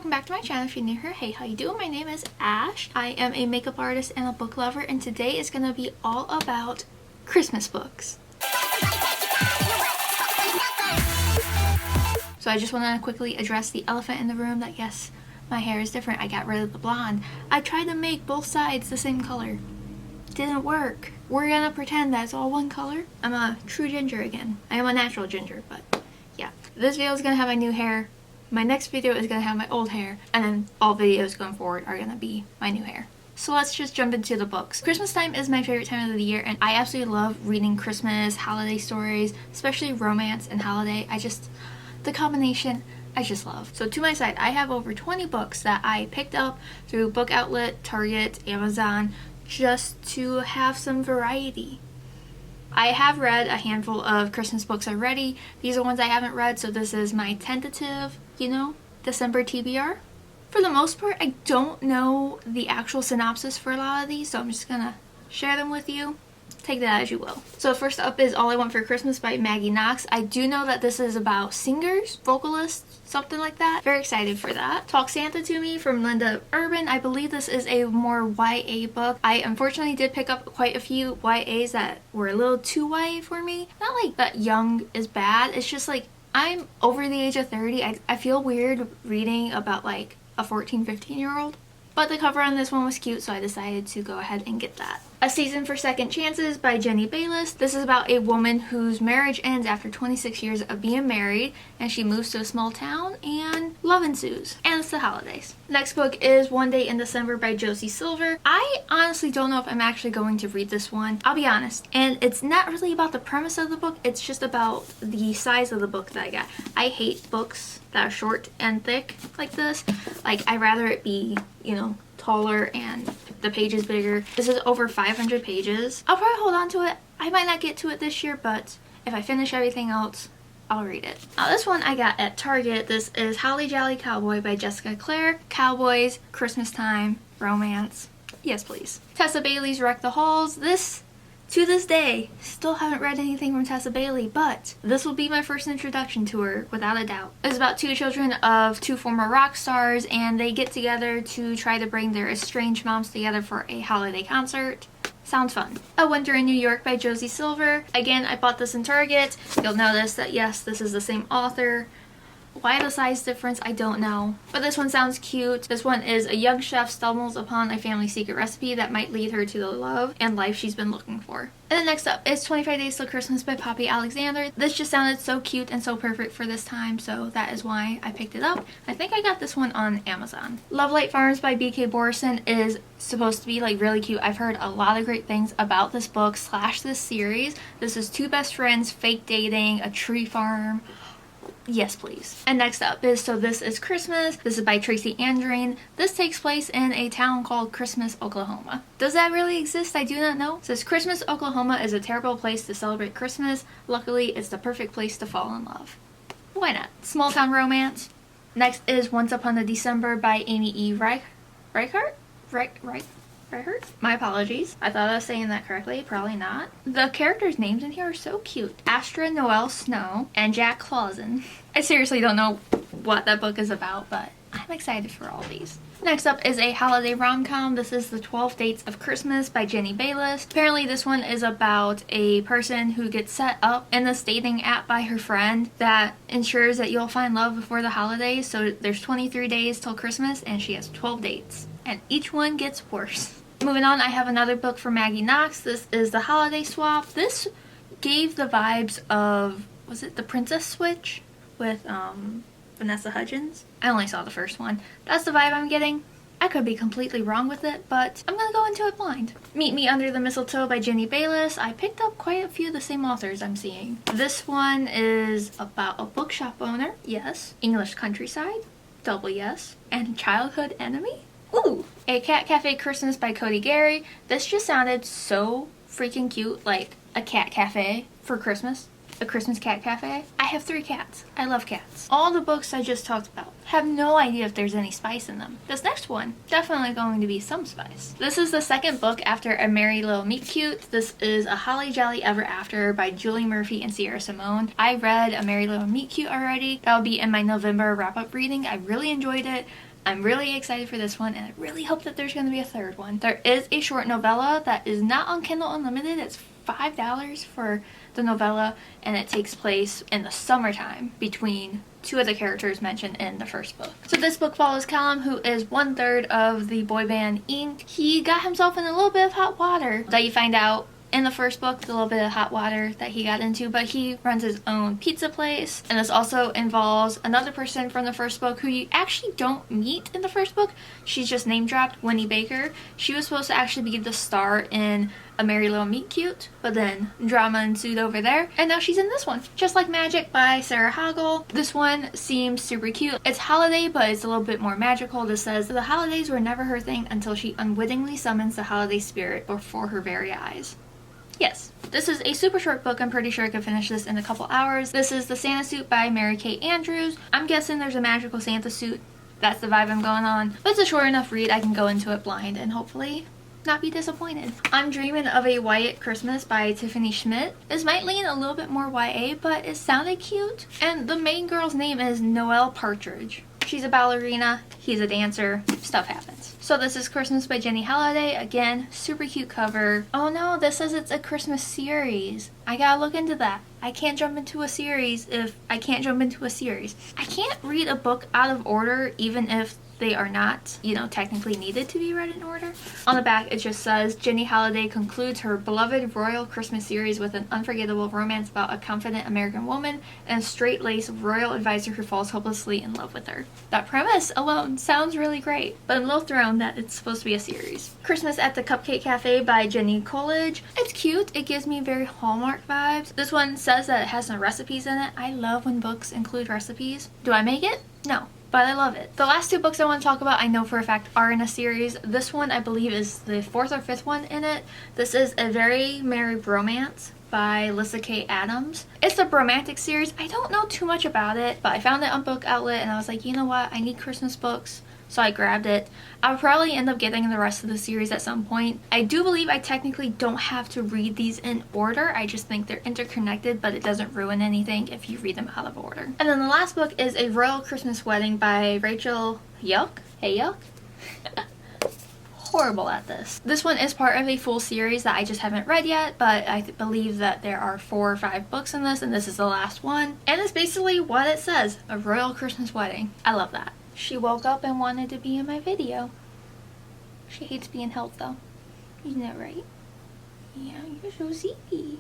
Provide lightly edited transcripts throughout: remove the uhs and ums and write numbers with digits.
welcome back to my channel if you're new here. Hey, how you doing? My name is Ash. I am a makeup artist and a book lover, and today is going to be all about Christmas books. So I just want to quickly address the elephant in the room that yes, my hair is different. I got rid of the blonde. I tried to make both sides the same color. Didn't work. We're gonna pretend that's all one color. I'm a true ginger again. I am a natural ginger, but yeah. This video is gonna have my new hair. My next video is gonna have my old hair, and then all videos going forward are gonna be my new hair. So let's just jump into the books. Christmas time is my favorite time of the year, and I absolutely love reading Christmas, holiday stories, especially romance and holiday. The combination, I just love. So to my side, I have over 20 books that I picked up through Book Outlet, Target, Amazon, just to have some variety. I have read a handful of Christmas books already. These are ones I haven't read, so this is my tentative, December TBR. For the most part, I don't know the actual synopsis for a lot of these, so I'm just gonna share them with you. Take that as you will. So first up is All I Want for Christmas by Maggie Knox. I do know that this is about singers, vocalists, something like that. Very excited for that. Talk Santa to Me from Linda Urban. I believe this is a more YA book. I unfortunately did pick up quite a few YAs that were a little too YA for me. Not like that young is bad. It's just like I'm over the age of 30. I feel weird reading about like a 14, 15-year-old. But the cover on this one was cute, so I decided to go ahead and get that. A Season for Second Chances by Bayliss. This is about a woman whose marriage ends after 26 years of being married, and she moves to a small town and love ensues. And it's the holidays. Next book is One Day in December by Josie Silver. I honestly don't know if I'm actually going to read this one. I'll be honest. And it's not really about the premise of the book, it's just about the size of the book that I got. I hate books that are short and thick like this. Like, I'd rather it be, taller and the pages bigger. This is over 500 pages. I'll probably hold on to it. I might not get to it this year, but if I finish everything else, I'll read it. Now this one I got at Target. This is Holly Jolly Cowboy by Jessica Clare. Cowboys, Christmas time, romance. Yes, please. Tessa Bailey's Wreck the Halls. To this day, still haven't read anything from Tessa Bailey, but this will be my first introduction to her, without a doubt. It's about two children of two former rock stars, and they get together to try to bring their estranged moms together for a holiday concert. Sounds fun. A Winter in New York by Josie Silver. Again, I bought this in Target. You'll notice that yes, this is the same author. Why the size difference, I don't know. But this one sounds cute. This one is a young chef stumbles upon a family secret recipe that might lead her to the love and life she's been looking for. And then next up is 25 Days Till Christmas by Poppy Alexander. This just sounded so cute and so perfect for this time, so that is why I picked it up. I think I got this one on Amazon. Lovelight Farms by BK Borison is supposed to be like really cute. I've heard a lot of great things about this book / this series. This is two best friends, fake dating, a tree farm. Yes, please. And next up is So This Is Christmas. This is by Tracy Andreen. This takes place in a town called Christmas, Oklahoma. Does that really exist? I do not know. It says Christmas, Oklahoma is a terrible place to celebrate Christmas. Luckily, it's the perfect place to fall in love. Why not? Small town romance. Next is Once Upon a December by Amy E. Reichert? Reichert? My apologies. I thought I was saying that correctly. Probably not. The characters' names in here are so cute. Astra Noel Snow and Jack Clausen. I seriously don't know what that book is about, but I'm excited for all these. Next up is a holiday rom-com. This is The 12 Dates of Christmas by Bayliss. Apparently this one is about a person who gets set up in this dating app by her friend that ensures that you'll find love before the holidays. So there's 23 days till Christmas and she has 12 dates. And each one gets worse. Moving on, I have another book from Maggie Knox. This is The Holiday Swap. This gave the vibes of, was it The Princess Switch with Vanessa Hudgens? I only saw the first one. That's the vibe I'm getting. I could be completely wrong with it, but I'm gonna go into it blind. Meet Me Under the Mistletoe by Bayliss. I picked up quite a few of the same authors I'm seeing. This one is about a bookshop owner. Yes. English countryside. Double yes. And childhood enemy. Ooh! A Cat Cafe Christmas by Codi. This just sounded so freaking cute, like a cat cafe for Christmas. A Christmas cat cafe. I have 3 cats. I love cats. All the books I just talked about, have no idea if there's any spice in them. This next one, definitely going to be some spice. This is the second book after A Merry Little Meet Cute. This is A Holly Jolly Ever After by Julie Murphy and Sierra Simone. I read A Merry Little Meet Cute already. That'll be in my November wrap-up reading. I really enjoyed it. I'm really excited for this one, and I really hope that there's going to be a third one. There is a short novella that is not on Kindle Unlimited. It's $5 for the novella, and it takes place in the summertime between 2 of the characters mentioned in the first book. So this book follows Callum, who is 1/3 of the boy band Ink. He got himself in a little bit of hot water that you find out in the first book, the little bit of hot water that he got into, but he runs his own pizza place. And this also involves another person from the first book who you actually don't meet in the first book. She's just name dropped, Winnie Baker. She was supposed to actually be the star in A Merry Little Meet Cute, but then drama ensued over there, and now she's in this one. Just Like Magic by Sarah Hoggle. This one seems super cute. It's holiday, but it's a little bit more magical. This says, the holidays were never her thing until she unwittingly summons the holiday spirit before her very eyes. Yes, this is a super short book. I'm pretty sure I could finish this in a couple hours. This is The Santa Suit by Mary Kate Andrews. I'm guessing there's a magical Santa suit. That's the vibe I'm going on. But it's a short enough read. I can go into it blind and hopefully not be disappointed. I'm Dreaming of a Wyatt Christmas by Tiffany Schmidt. This might lean a little bit more YA, but it sounded cute. And the main girl's name is Noelle Partridge. She's a ballerina, he's a dancer, stuff happens. So this is Christmas by Jenny Halliday. Again, super cute cover. Oh no, this says it's a Christmas series. I gotta look into that. I can't jump into a series if I can't jump into a series. I can't read a book out of order even if they are not, you know, technically needed to be read in order. On the back it just says, Jenny Halliday concludes her beloved royal Christmas series with an unforgettable romance about a confident American woman and a straight-laced royal advisor who falls hopelessly in love with her. That premise alone sounds really great, but I'm a little thrown that it's supposed to be a series. Christmas at the Cupcake Cafe by Jenny Coolidge. It's cute. It gives me very Hallmark vibes. This one says that it has some recipes in it. I love when books include recipes. Do I make it? No. But I love it. The last 2 books I want to talk about I know for a fact are in a series. This one I believe is the 4th or 5th one in it. This is A Very Merry Bromance by Lyssa Kay Adams. It's a romantic series. I don't know too much about it, but I found it on Book Outlet and I was like, you know what? I need Christmas books. So I grabbed it. I'll probably end up getting the rest of the series at some point. I do believe I technically don't have to read these in order. I just think they're interconnected, but it doesn't ruin anything if you read them out of order. And then the last book is A Royal Christmas Wedding by Rachel Yuck. Hey Yuck. Horrible at this. This one is part of a full series that I just haven't read yet, but I believe that there are 4 or 5 books in this, and this is the last one. And it's basically what it says, a royal Christmas wedding. I love that. She woke up and wanted to be in my video. She hates being held though. Isn't that right? Yeah, you're so sleepy.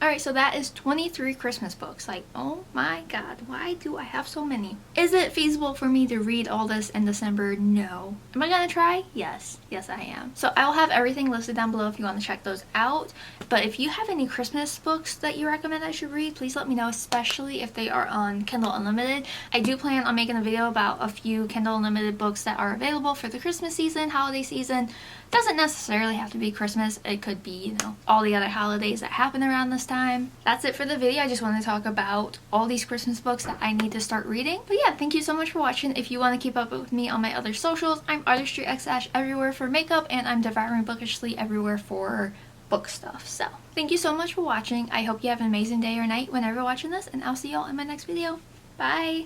Alright, so that is 23 Christmas books. Like, oh my god, why do I have so many? Is it feasible for me to read all this in December? No. Am I gonna try? Yes. Yes, I am. So I will have everything listed down below if you want to check those out. But if you have any Christmas books that you recommend I should read, please let me know, especially if they are on Kindle Unlimited. I do plan on making a video about a few Kindle Unlimited books that are available for the Christmas season, holiday season. Doesn't necessarily have to be Christmas. It could be, you know, all the other holidays that happen around this time. That's it for the video. I just wanted to talk about all these Christmas books that I need to start reading. But yeah, thank you so much for watching. If you want to keep up with me on my other socials, I'm artistryxashh everywhere for makeup, and I'm devouring bookishly everywhere for book stuff. So thank you so much for watching. I hope you have an amazing day or night whenever you're watching this, and I'll see y'all in my next video. Bye.